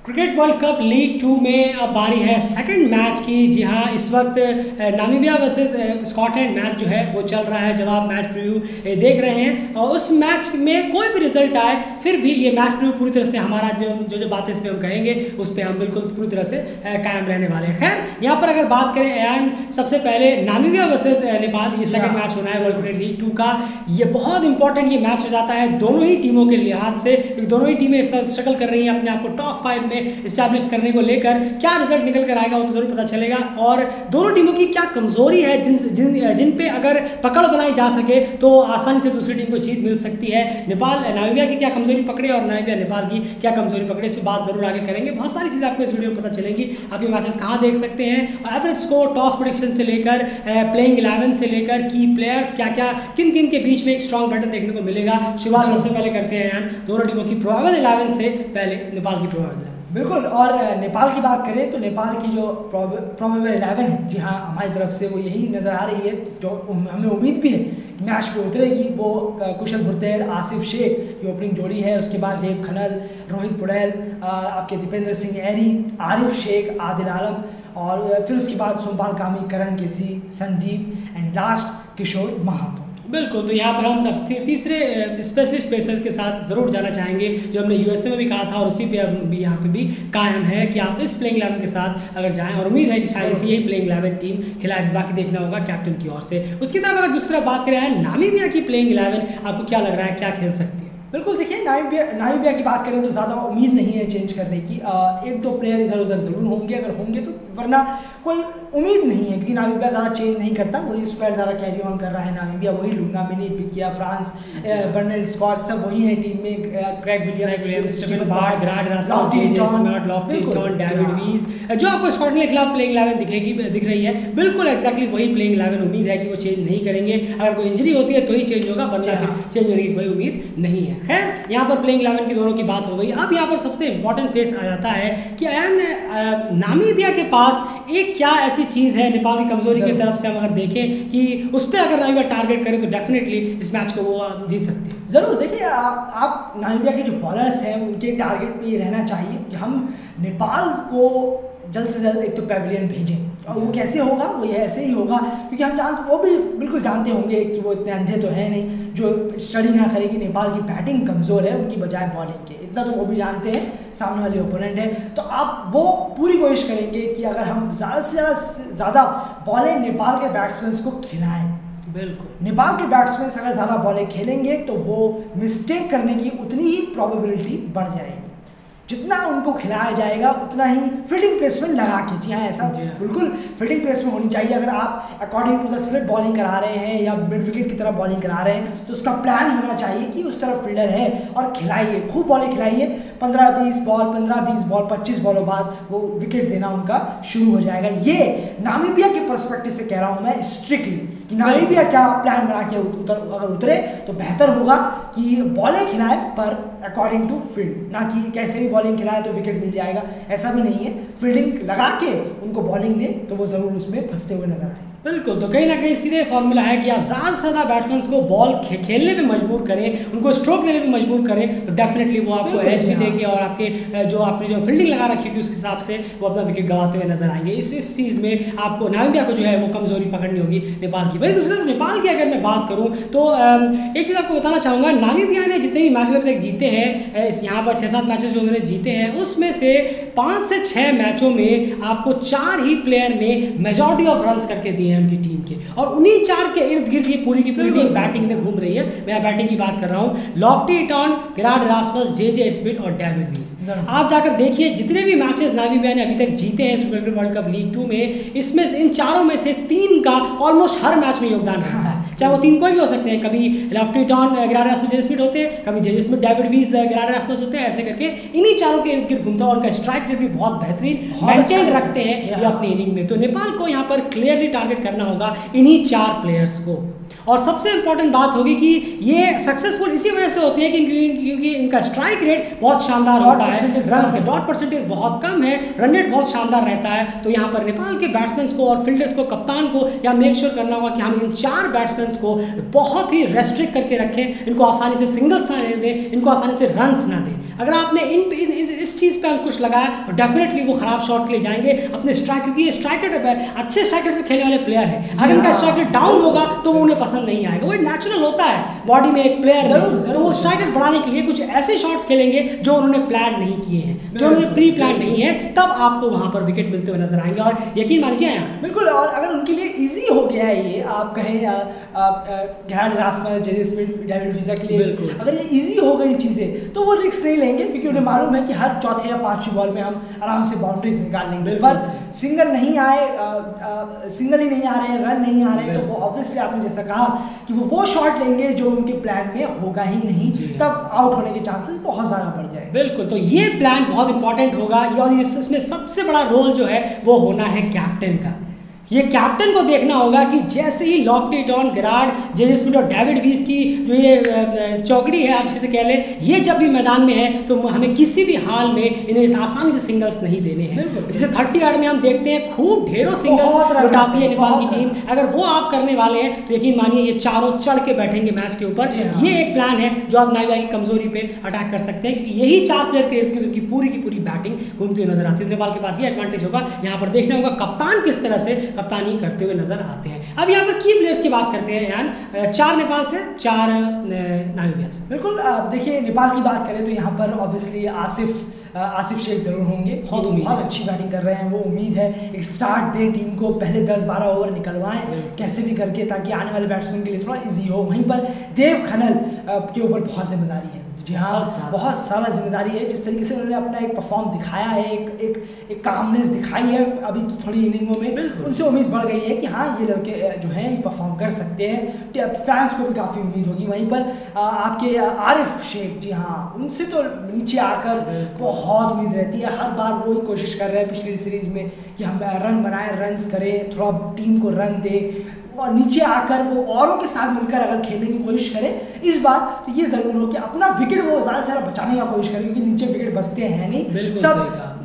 Cricket world cup league 2 में अब बारी है सेकंड मैच की। जी हाँ, इस वक्त नामीबिया वर्सेस स्कॉटलैंड मैच जो है वो चल रहा है। जब आप मैच प्रीव्यू देख रहे हैं और उस मैच में कोई भी रिजल्ट आए फिर भी ये मैच प्रीव्यू पूरी तरह से हमारा जो बातें इस पर हम कहेंगे उस पर हम बिल्कुल पूरी तरह से कायम रहने वाले हैं। खैर यहाँ पर अगर बात करें एंड सबसे पहले नामीबिया वर्सेज नेपाल, ये सेकंड मैच होना है वर्ल्ड क्रिकेट लीग 2 का। ये बहुत इंपॉर्टेंट ये मैच हो जाता है दोनों ही टीमों के लिहाज से, क्योंकि दोनों ही टीमें इस वक्त स्ट्रगल कर रही हैं अपने आप को टॉप 5 में इस्टेब्लिश करने को लेकर। क्या रिजल्ट निकल कर आएगा वो तो जरूर पता चलेगा, और दोनों टीमों की क्या कमजोरी है जिन पे अगर पकड़ बनाई जा सके तो आसानी से दूसरी टीम को जीत मिल सकती है। नेपाल नामीबिया की क्या कमजोरी पकड़े और नामीबिया नेपाल की क्या कमजोरी पकड़े, इस पर बात जरूर आगे करेंगे। बहुत सारी चीजें आपको इस वीडियो में पता चलेंगी। आप ये मैचेस कहाँ देख सकते हैं, एवरेज स्कोर, टॉस प्रेडिक्शन से लेकर प्लेइंग 11 से लेकर की प्लेयर्स क्या क्या किन किन के बीच में एक स्ट्रॉन्ग बैटल देखने को मिलेगा। शुरुआत सबसे पहले करते हैं दोनों टीमों की प्रोबेबल 11 से। पहले नेपाल की प्रोबेबल बिल्कुल, और नेपाल की बात करें तो नेपाल की जो प्रोबेबल 11 है, जी हाँ, हमारी तरफ से वो यही नज़र आ रही है, जो हमें उम्मीद भी है कि मैच पे उतरेगी। वो कुशल भुर्तेल, आसिफ शेख की ओपनिंग जोड़ी है। उसके बाद देव खनल, रोहित पुड़ैल, आपके दीपेंद्र सिंह एरी, आरिफ शेख, आदिल आलम, और फिर उसके बाद सोमपाल कामी, करण केसी, संदीप एंड लास्ट किशोर महातो। बिल्कुल, तो यहाँ पर हम तीसरे स्पेशलिस्ट पेसर के साथ जरूर जाना चाहेंगे जो हमने यूएसए में भी कहा था, और उसी पे अब भी यहाँ पे भी कायम है कि आप इस प्लेइंग 11 के साथ अगर जाएं, और उम्मीद है कि शायद इसी यही प्लेइंग 11 टीम खिलाए। बाकी देखना होगा कैप्टन की ओर से। उसकी तरफ अगर दूसरा बात करें नामीबिया की प्लेइंग 11, आपको क्या लग रहा है, क्या खेल सकती है? बिल्कुल, देखिए, नामीबिया की बात करें तो ज़्यादा उम्मीद नहीं है चेंज करने की। एक दो प्लेयर इधर उधर जरूर होंगे, अगर होंगे तो, वरना कोई उम्मीद नहीं है, क्योंकि नामीबिया ज़्यादा चेंज नहीं करता। वही स्क्वाड ज़्यादा कैरी ऑन कर रहा है नामीबिया। वही लुंगा, मिनी, पिकिया, फ्रांस, बर्नेल, स्कॉट, सब वही है टीम में। Craig Williams, Steven Baard, Gerhard Erasmus, Loftie Eaton, David Wiese, जो आपको स्कॉटलैंड के खिलाफ प्लेइंग 11 दिख रही है। बिल्कुल एग्जैक्टली वही प्लेइंग 11 उम्मीद है कि वो चेंज नहीं करेंगे। अगर कोई इंजरी होती है तो ही चेंज होगा, वरना फिर चेंज होने की कोई उम्मीद नहीं है। खैर, यहाँ पर प्लेइंग 11 की दोनों की बात हो गई। अब यहाँ पर सबसे इंपॉर्टेंट फेस आ जाता है कि नामीबिया के पास एक क्या ऐसी चीज़ है नेपाल की कमजोरी की तरफ से हम अगर देखें कि उस पर अगर नामीबिया टारगेट करे तो डेफिनेटली इस मैच को वो जीत सकती है। ज़रूर, देखिए, आप नामीबिया के जो बॉलर्स हैं उनके टारगेट पे ये रहना चाहिए कि हम नेपाल को जल्द से जल्द एक तो पैविलियन भेजें। और वो कैसे होगा, वो ये ऐसे ही होगा, क्योंकि वो भी बिल्कुल जानते होंगे कि वो इतने अंधे तो है नहीं जो स्टडी ना करेगी नेपाल की बैटिंग कमज़ोर है उनकी बजाय बॉलिंग के। इतना तो वो भी जानते हैं, सामने वाले ओपोनेंट है। तो आप वो पूरी कोशिश करेंगे कि अगर हम ज़्यादा से ज़्यादा बॉलें नेपाल के बैट्समैन को खिलाएँ। बिल्कुल, नेपाल के बैट्समैन अगर ज़्यादा बॉलें खेलेंगे तो वो मिस्टेक करने की उतनी ही प्रोबेबिलिटी बढ़ जाएगी। जितना उनको खिलाया जाएगा उतना ही फील्डिंग प्लेसमेंट लगा के, जी हाँ, ऐसा बिल्कुल फील्डिंग प्लेसमेंट होनी चाहिए। अगर आप according to the slip bowling करा रहे हैं या मिड विकेट की तरफ बॉलिंग करा रहे हैं तो उसका प्लान होना चाहिए कि उस तरफ फील्डर है, और खिलाइए, खूब बॉलें खिलाइए। 15-20 बॉल 25 बॉलों बाद वो विकेट देना उनका शुरू हो जाएगा। ये नामीबिया के पर्सपेक्टिव से कह रहा हूँ मैं स्ट्रिक्टली, कि नामीबिया क्या प्लान बना के अगर उतरे तो बेहतर होगा कि बॉलें खिलाए पर अकॉर्डिंग टू फील्ड, ना कि कैसे भी बॉलिंग खिलाए तो विकेट मिल जाएगा, ऐसा भी नहीं है। फील्डिंग लगा के उनको बॉलिंग दे तो वो ज़रूर उसमें फंसते हुए नजर आए। बिल्कुल, तो कहीं ना कहीं सीधे फॉर्मूला है कि आप ज़्यादा से ज़्यादा बैट्समैन को बॉल खेलने पे मजबूर करें, उनको स्ट्रोक देने पे मजबूर करें, तो डेफिनेटली वो आपको एज भी देंगे और आपके आपने जो फील्डिंग लगा रखी होगी उसके हिसाब से वो अपना विकेट गंवाते हुए नजर आएंगे। इस चीज़ में आपको नामीबिया को जो है वो कमजोरी पकड़नी होगी नेपाल की। वही दूसरी तरफ नेपाल की अगर मैं बात करूँ तो एक चीज़ आपको बताना चाहूँगा, नामीबिया ने जितने भी मैचेस अब तक जीते हैं, यहाँ पर 6-7 मैचेस जो उन्होंने जीते हैं उसमें से 5 से 6 मैचों में आपको 4 ही प्लेयर ने मेजॉरिटी ऑफ रन्स करके दिए हैं उनकी टीम के, और उन्हीं 4 के इर्द गिर्द ये पूरी की पूरी टीम बैटिंग में घूम रही है। मैं बैटिंग की बात कर रहा हूँ, लॉफ्टी टॉन, ग्राड रास्मस, जे स्मिथ और डेविड वीज। आप जाकर देखिए जितने भी मैचेस नामीबिया ने अभी तक जीते हैं इस वर्ल्ड कप लीग 2 में, इसमें इन चारों में से 3 का ऑलमोस्ट हर मैच में योगदान रहता है। चाहे वो 3 कोई भी हो सकते हैं, कभी लॉफ्टी टॉन ग्राड रास्मस जे स्मिथ होते हैं, कभी जे स्मिथ डेविड वीज ग्राड रास्मस होते हैं, ऐसे करके इन्हीं चारों के इर्द गिर्द घूमता है। उनका स्ट्राइक रेट भी बहुत बेहतरीन मेंटेन रखते हैं ये अपनी इनिंग में। तो नेपाल को यहाँ पर क्लियरली टारगेट करना होगा इन्हीं 4 प्लेयर्स को। और सबसे इंपॉर्टेंट बात होगी कि ये सक्सेसफुल इसी वजह से होती है क्योंकि इनका स्ट्राइक रेट बहुत शानदार होता है, रन के डॉट परसेंटेज बहुत कम है, रन रेट बहुत शानदार रहता है। तो यहाँ पर नेपाल के बैट्समैन को और फील्डर्स को, कप्तान को या मेक श्योर करना होगा कि हम इन 4 बैट्समैन को बहुत ही रेस्ट्रिक्ट करके रखें, इनको आसानी से सिंगल्स ना दें, इनको आसानी से रन्स ना दें। अगर आपने इस चीज़ पर अंकुश लगाया तो डेफिनेटली वो खराब शॉट के लिए जाएंगे अपने स्ट्राइक, क्योंकि ये स्ट्राइकर अच्छे स्ट्राइकर से खेलने वाले प्लेयर है। अगर इनका स्ट्राइक रेट डाउन होगा तो वो उन्हें पसंद नहीं आएगा। वो नेचुरल होता है बॉडी में एक प्लेयर में, तो वो स्ट्राइक रेट बढ़ाने के लिए कुछ ऐसे शॉट्स खेलेंगे जो उन्होंने प्लान नहीं किए हैं, जो उन्होंने प्री प्लान नहीं है, तब आपको वहां पर विकेट मिलते हुए नजर आएंगे। और यकीन मानिए बिल्कुल, और अगर उनके लिए इजी हो गया है ये, आप कहें गैराल्ड रासमस, जेजे स्मिथ, डेविड विजा के लिए अगर ये इजी हो गई चीज़ें तो वो रिस्क नहीं लेंगे, क्योंकि उन्हें मालूम है कि हर चौथे या 5वीं बॉल में हम आराम से बाउंड्रीज निकाल लेंगे। पर सिंगल नहीं आए, सिंगल ही नहीं आ रहे, रन नहीं आ रहे, तो वो ऑब्वियसली आपने जैसा कहा कि वो शॉट लेंगे जो उनके प्लान में होगा ही नहीं, तब आउट होने के चांसेस बहुत ज़्यादा बढ़ जाए। बिल्कुल, तो ये प्लान बहुत इंपॉर्टेंट होगा और इसमें सबसे बड़ा रोल जो है वो होना है कैप्टन का। ये कैप्टन को देखना होगा कि जैसे ही लॉफ्टी जॉन, गिरार्ड, जेजे स्मिथ और डेविड वीस की जो ये चौकड़ी है, आप जिसे कह लें, ये जब भी मैदान में है तो हमें किसी भी हाल में इन्हें आसानी से सिंगल्स नहीं देने हैं। जैसे 30 यार्ड में हम देखते हैं खूब ढेरों सिंगल्स उठाती है नेपाल की टीम। अगर वो आप करने वाले हैं तो यकीन मानिए ये चारों चढ़ के बैठेंगे मैच के ऊपर। ये एक प्लान है जो आप नामिबिया की कमजोरी पे अटैक कर सकते हैं, क्योंकि यही 4 प्लेयर की पूरी बैटिंग घूमती हुई नजर आती है। नेपाल के पास ये एडवांटेज होगा। यहाँ पर देखना होगा कप्तान किस तरह से कप्तानी करते हुए नजर आते हैं। अब यहाँ पर की प्लेयर्स की बात करते हैं यान, 4 नेपाल से, 4 नामिबिया से। बिल्कुल, देखिए नेपाल की बात करें तो यहाँ पर ऑब्वियसली आसिफ शेख जरूर होंगे, बहुत अच्छी बैटिंग कर रहे हैं। वो उम्मीद है एक स्टार्ट दें टीम को, पहले 10-12 ओवर निकलवाएं कैसे भी करके, ताकि आने वाले बैट्समैन के लिए थोड़ा इजी हो। वहीं पर देव खनल के ऊपर बहुत जिम्मेदारी है। जी हाँ, बहुत सारा जिम्मेदारी है। जिस तरीके से उन्होंने अपना एक परफॉर्म दिखाया है, एक कामनेस दिखाई है अभी थोड़ी इनिंगों में, उनसे उम्मीद बढ़ गई है कि हाँ ये लड़के जो हैं ये परफॉर्म कर सकते हैं। फैंस को भी काफ़ी उम्मीद होगी। वहीं पर आपके आरिफ शेख, जी हाँ, उनसे तो नीचे आकर बहुत उम्मीद रहती है। हर बार वो ही कोशिश कर रहे हैं पिछली सीरीज़ में कि हम रन बनाएं, रन्स करें, थोड़ा टीम को रन दे, और नीचे आकर वो औरों के साथ मिलकर अगर खेलने की कोशिश करें इस बार, तो ये ज़रूर हो कि अपना विकेट वो ज़्यादा से ज़्यादा बचाने का कोशिश करें, क्योंकि नीचे विकेट बचते हैं नहीं, सब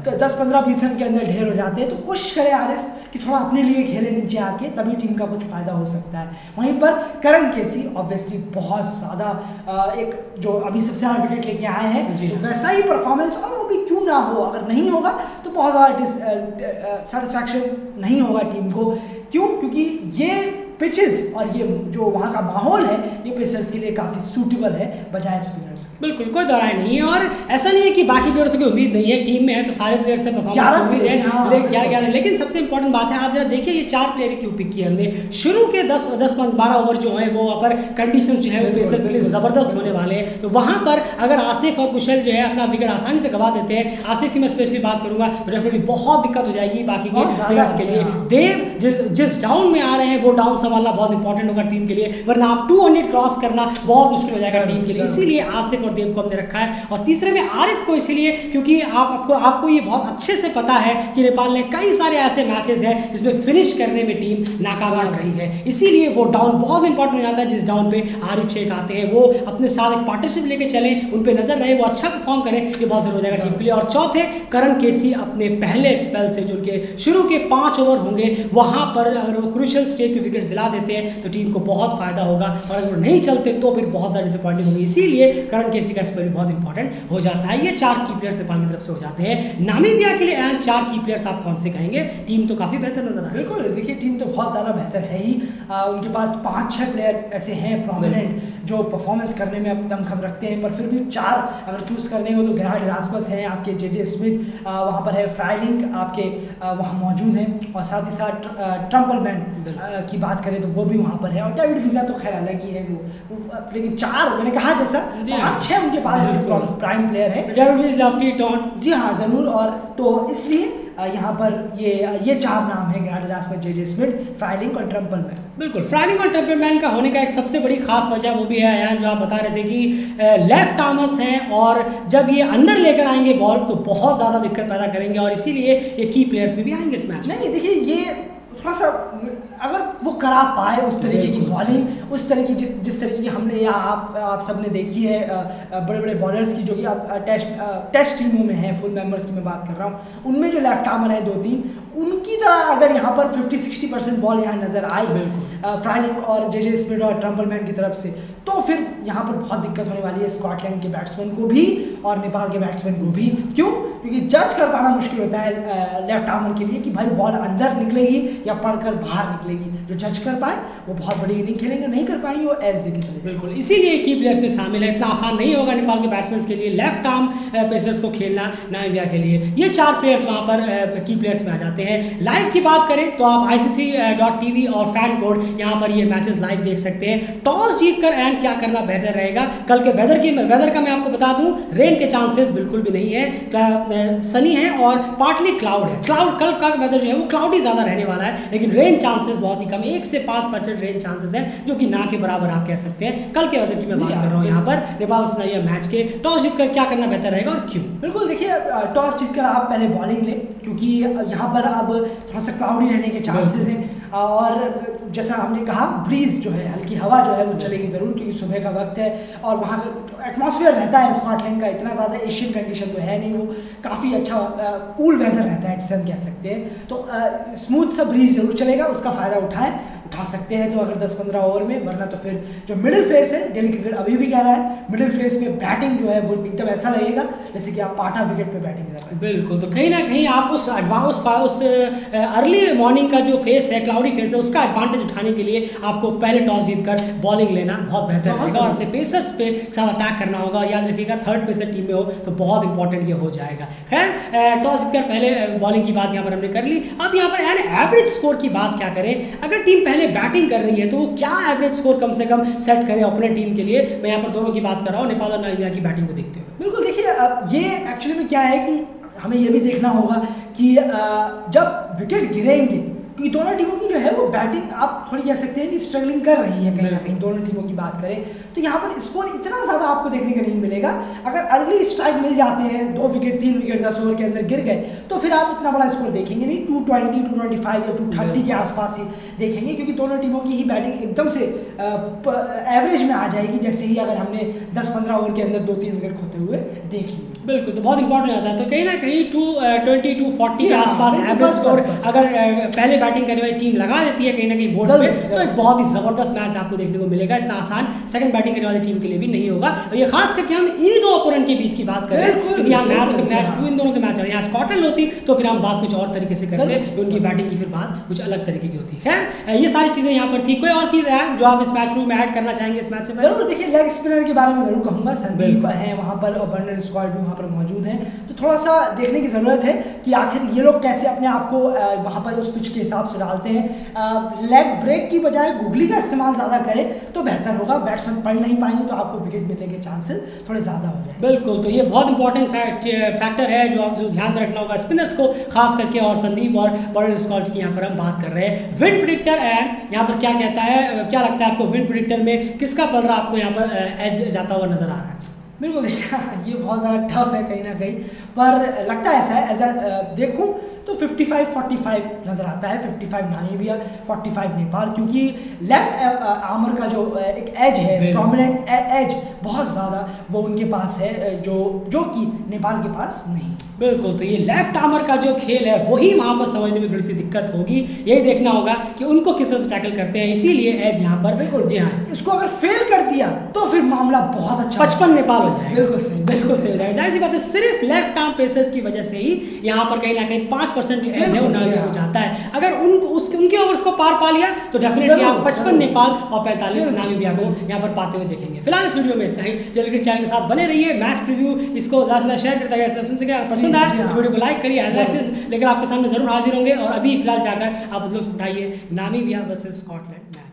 10-15-20 रन के अंदर ढेर हो जाते हैं। तो कोशिश करें आरिफ कि थोड़ा अपने लिए खेले नीचे आके, तभी टीम का कुछ फ़ायदा हो सकता है। वहीं पर करण केसी ऑब्वियसली बहुत ज़्यादा एक जो अभी सबसे ज़्यादा विकेट लेके आए हैं, तो वैसा ही परफॉर्मेंस, और वो भी क्यों ना हो, अगर नहीं होगा तो बहुत ज़्यादा सेटिस्फैक्शन नहीं होगा टीम को। क्यों? क्योंकि ये पिचेस और ये जो वहाँ का माहौल है ये पेसर्स के लिए काफ़ी सूटेबल है बजाय स्पिनर्स। बिल्कुल, कोई दौराय नहीं है। और ऐसा नहीं है कि बाकी प्लेयर्स की उम्मीद नहीं है, टीम में है तो सारे प्लेयर से परफॉर्मेंस उम्मीद है, 11-11। लेकिन सबसे इंपॉर्टेंट बात है, आप जरा देखिए ये 4 प्लेयर क्यों पिक किए हमने। शुरू के 10-12 ओवर जो है वो पर कंडीशन जो है वो पेसर्स के लिए ज़बरदस्त होने वाले हैं। तो वहाँ पर अगर आसिफ और कुशल जो है अपना विकेट आसानी से गवा देते हैं, आसिफ की मैं स्पेशली बात करूँगा, तो डेफिनेटली बहुत दिक्कत हो जाएगी बाकी के प्लेयर्स के लिए। देव जिस डाउन में आ रहे हैं वो डाउन संभालना बहुत इंपॉर्टेंट होगा टीम के लिए, वरना आप 200 क्रॉस करना बहुत मुश्किल हो जाएगा टीम के लिए। इसीलिए आसिफ और देव को हमने रखा है। और तीसरे में आरिफ को इसलिए क्योंकि आपको ये बहुत अच्छे से पता है कि नेपाल ने कई सारे ऐसे मैचेस हैं जिसमें फिनिश करने में टीम नाकामयाब रही है, इसीलिए वो डाउन बहुत इंपॉर्टेंट हो जाता है। जिस डाउन पे आरिफ शेख आते हैं वो अपने साथ एक पार्टनरशिप लेके चले, उन पे नजर रहे, वो अच्छा परफॉर्म करें, ये बहुत जरूरी हो जाएगा टीम के लिए। और चौथे करण केसी अपने पहले स्पेल से जो उनके शुरू के 5 ओवर होंगे वहां पर अगर वो क्रूशियल स्टेज पे विकेट दिला देते हैं तो टीम को बहुत फायदा होगा, और अगर वो नहीं चलते तो फिर बहुत ज़्यादा डिसअपॉइंटिंग होगी। इसीलिए करण केसी का स्पेल बहुत इंपॉर्टेंट हो जाता है। ये 4 की प्लेयर्स नेपाल की तरफ से हो जाते हैं। नामीबिया के लिए 4 की प्लेयर्स आप कौन से कहेंगे? टीम तो काफ़ी बेहतर नजर आ रही है। बिल्कुल, देखिए टीम तो बहुत ज़्यादा बेहतर है ही। उनके पास 5-6 प्लेयर ऐसे हैं प्रोमिनेंट जो परफॉर्मेंस करने में अब दमखम रखते हैं, पर फिर भी 4 अगर चूज़ करने हो तो गैराल्ड रासमस हैं, आपके जेजे स्मिथ वहाँ पर है, फ्राइलिंग आपके वहाँ मौजूद हैं, और साथ ही साथ ट्रम्पलमैन की बात करें तो वो भी वहाँ पर है, और डेविड विजा तो खैर अलग ही है वो लेकिन 4 मैंने कहा जैसा 5-6 उनके पास ऐसे प्राइम प्लेयर है। डेविड विज, लॉफ्टी जॉन, जी हाँ ज़रूर। और तो इसलिए यहाँ पर ये 4 नाम है, गैराल्ड रासमस, जेजे स्मिथ, फ्राइलिंग और ट्रम्पलमैन। बिल्कुल, फ्राइलिंग और ट्रम्पलमैन का होने का एक सबसे बड़ी खास वजह वो भी है यार जो आप बता रहे थे कि लेफ्ट आर्मर्स हैं, और जब ये अंदर लेकर आएंगे बॉल तो बहुत ज़्यादा दिक्कत पैदा करेंगे, और इसीलिए ये की प्लेयर्स में भी आएंगे इस मैच। नहीं देखिए, ये थोड़ा सा अगर वो करा पाए उस तरीके की बॉलिंग, उस तरह की जिस तरीके की हमने या आप सबने देखी है बड़े बड़े बॉलर्स की, जो कि आप टेस्ट टीमों में हैं, फुल मेंबर्स की मैं बात कर रहा हूँ, उनमें जो लेफ्ट आर्मर है 2-3, उनकी तरह अगर यहाँ पर 50-60% बॉल यहाँ नजर आई फ्राइलिंग और जे स्मिथ और ट्रम्पलमैन की तरफ से, तो फिर यहाँ पर बहुत दिक्कत होने वाली है स्कॉटलैंड के बैट्समैन को भी और नेपाल के बैट्समैन को भी। क्यों? क्योंकि जज कर पाना मुश्किल होता है लेफ्ट आर्मर के लिए कि भाई बॉल अंदर निकलेगी या पड़कर बाहर निकलेगी। जो जज कर पाए वो बहुत बड़ी इनिंग खेलेंगे, नहीं कर पाएंगे वो एज देके चले। बिल्कुल, इसीलिए की प्लेयर्स में शामिल है। इतना आसान नहीं होगा नेपाल के बैट्समैन के लिए लेफ्ट आर्म पेसर्स को खेलना नामीबिया के लिए। ये 4 प्लेयर्स वहाँ पर की प्लेयर्स में आ जाते हैं। लाइव की बात करें तो आप ICC.tv और फैन कोड यहाँ पर ये मैचेस लाइव देख सकते हैं। टॉस जीतकर एंड क्या करना बेहतर रहेगा। कल के वेदर का मैं आपको बता दूं, रेन के चांसेस बिल्कुल भी नहीं है, सनी है और पार्टली क्लाउड है। कल का वेदर जो है वो क्लाउडी ज़्यादा रहने वाला है, लेकिन रेन चांसेस बहुत ही कम, 1 से 5% रेन चांसेस है, जो कि ना के बराबर आप कह सकते हैं। कल के वेदर की मैं बात कर रहा हूँ यहाँ पर नेपाल नामीबिया मैच के। टॉस जीतकर क्या करना बेहतर रहेगा और क्यों? बिल्कुल, देखिए टॉस जीतकर आप पहले बॉलिंग लें, क्योंकि यहाँ पर अब थोड़ा सा क्लाउडी रहने के चांसेस हैं और जैसा हमने कहा ब्रीज जो है, हल्की हवा जो है वो चलेगी ज़रूर, क्योंकि सुबह का वक्त है और वहाँ का एटमॉस्फेयर रहता है स्कॉटलैंड का, इतना ज़्यादा एशियन कंडीशन तो है नहीं, वो काफ़ी अच्छा कूल वेदर रहता है जिसे हम कह सकते हैं। तो स्मूथ सा ब्रीज जरूर चलेगा, उसका फ़ायदा उठा सकते हैं तो अगर 10-15 ओवर में, वरना तो फिर जो मिडिल फेस है, डेली क्रिकेट अभी भी कह रहा है मिडिल फेस में बैटिंग जो है वो एकदम ऐसा लगेगा जैसे कि आप पाटा विकेट पे बैटिंग कर रहे हैं। बिल्कुल, तो कहीं ना कहीं आप उस अर्ली मॉर्निंग का जो फेस है, क्लाउडी फेस है, उसका एडवांटेज उठाने के लिए आपको पहले टॉस जीतकर बॉलिंग लेना बहुत बेहतर रहेगा और अपने पेसर्स पे साथ अटैक करना होगा। याद रखिएगा 3rd पेसर टीम में हो तो बहुत इंपॉर्टेंट ये हो जाएगा। खैर टॉस जीतकर पहले बॉलिंग की बात यहाँ पर हमने कर ली। अब यहाँ पर एवरेज स्कोर की बात क्या करें। अगर टीम पहले बैटिंग कर रही है तो वो क्या एवरेज स्कोर कम से कम सेट करे अपने टीम के लिए। मैं यहाँ पर दोनों की बात कर रहा हूँ, नेपाल और नामीबिया की बैटिंग को देखते हुए। बिल्कुल, देखिए ये एक्चुअली में क्या है कि हमें ये भी देखना होगा कि जब विकेट गिरेंगे, क्योंकि दोनों टीमों की जो है वो बैटिंग आप थोड़ी कह सकते हैं कि स्ट्रगलिंग कर रही है कहीं ना कहीं, दोनों टीमों की बात करें तो यहाँ पर स्कोर इतना ज़्यादा आपको देखने को नहीं मिलेगा। अगर अर्ली स्ट्राइक मिल जाते हैं, 2 विकेट 3 विकेट 10 ओवर के अंदर गिर गए, तो फिर आप इतना बड़ा स्कोर देखेंगे नहीं, 220, 225 या 230 के आसपास ही देखेंगे, क्योंकि दोनों टीमों की ही बैटिंग एकदम से एवरेज में आ जाएगी, जैसे ही अगर हमने 10-15 ओवर के अंदर 2-3 विकेट खोते हुए देख लिए। बिल्कुल, तो बहुत इंपॉर्टेंट हो जाता है। तो कहीं ना कहीं 220, 240 के आसपास एवरेज स्कोर अगर पहले बैटिंग करने वाली टीम लगा देती है कहीं ना कहीं बोर्ड पे, तो एक बहुत ही जबरदस्त मैच आपको देखने को मिलेगा। इतना आसान सेकंड बैटिंग करने वाली टीम के लिए भी नहीं होगा। ये खास करके हम इन्हीं 2 ओपोनेंट के बीच की बात करें, क्योंकि यहाँ मैच इन दोनों के मैच यहाँ स्कॉटलैंड होती तो फिर हम बात कुछ और तरीके से करते, उनकी बैटिंग की फिर बात कुछ अलग तरीके की होती। खैर ये सारी चीजें यहाँ पर थी। कोई और चीज है जो आप इस मैच में ऐड करना चाहेंगे इस मैच से? जरूर, देखिए लेग स्पिनर के बारे में जरूर कहूँगा। संदीप है वहाँ पर और बर्नर स्कॉट भी वहाँ पर मौजूद हैं, तो थोड़ा सा देखने की ज़रूरत है कि आखिर ये लोग कैसे अपने आप को वहाँ पर उस पिच के हिसाब से डालते हैं। लेग ब्रेक की बजाय गुगली का इस्तेमाल ज़्यादा करें तो बेहतर होगा। बैट्समैन पढ़ नहीं पाएंगे तो आपको विकेट मिलने के चांसेस थोड़े ज़्यादा हो जाएंगे। बिल्कुल, तो ये बहुत इंपॉर्टेंट फैक्टर है जो आप ध्यान में रखना होगा स्पिनर्स को खास करके, और संदीप और बर्नर स्कॉट की यहाँ पर हम बात कर रहे हैं। विंड प्रेडिक्टर एंड यहाँ पर क्या कहता है, क्या लगता है आपको विंड प्रेडिक्टर में किसका पल रहा आपको यहाँ पर एज जाता हुआ नजर आ रहा है? बिल्कुल, देखिए ये बहुत ज़्यादा टफ है कहीं ना कहीं, पर लगता है ऐसा है। ऐसा देखूं तो 55-45 नज़र आता है। 55 नामीबिया, 45 नेपाल, क्योंकि लेफ्ट आर्मर का जो एक एज है, प्रोमिनेंट एज बहुत ज़्यादा वो उनके पास है, जो कि नेपाल के पास नहीं। बिल्कुल, तो ये लेफ्ट आर्मर का जो खेल है वही वहाँ पर समझने में थोड़ी सी दिक्कत होगी। यही देखना होगा कि उनको किस तरह से टैकल करते हैं, इसीलिए एज यहाँ पर। बिल्कुल जी हाँ, इसको अगर फेल कर दिया तो फिर मामला बहुत अच्छा 55 नेपाल हो जाएगा। बिल्कुल सही, बिल्कुल सही हो जाएगा। जाहिर सी बात है, सिर्फ लेफ्ट आर्म पेसर्स की वजह से ही यहाँ पर कहीं ना कहीं 5% जो एज है वो नामीबिया को जाता है। अगर उनके ओवर्स को पार पा लिया तो डेफिनेटली आप 55 नेपाल और 45 नामीबिया को यहाँ पर पाते हुए देखेंगे। फिलहाल इस वीडियो में इतना ही। क्रिकेट चैनल के साथ बने रहिए। मैच प्रीव्यू इसको ज़्यादा से ज़्यादा शेयर करता है, सुन सके। पसंद आए तो वीडियो को लाइक करिए। एनालिसिस लेकर आपके सामने जरूर हाजिर होंगे और अभी फिलहाल जाकर आप लोग उठाइए नामीबिया वर्सेस स्कॉटलैंड।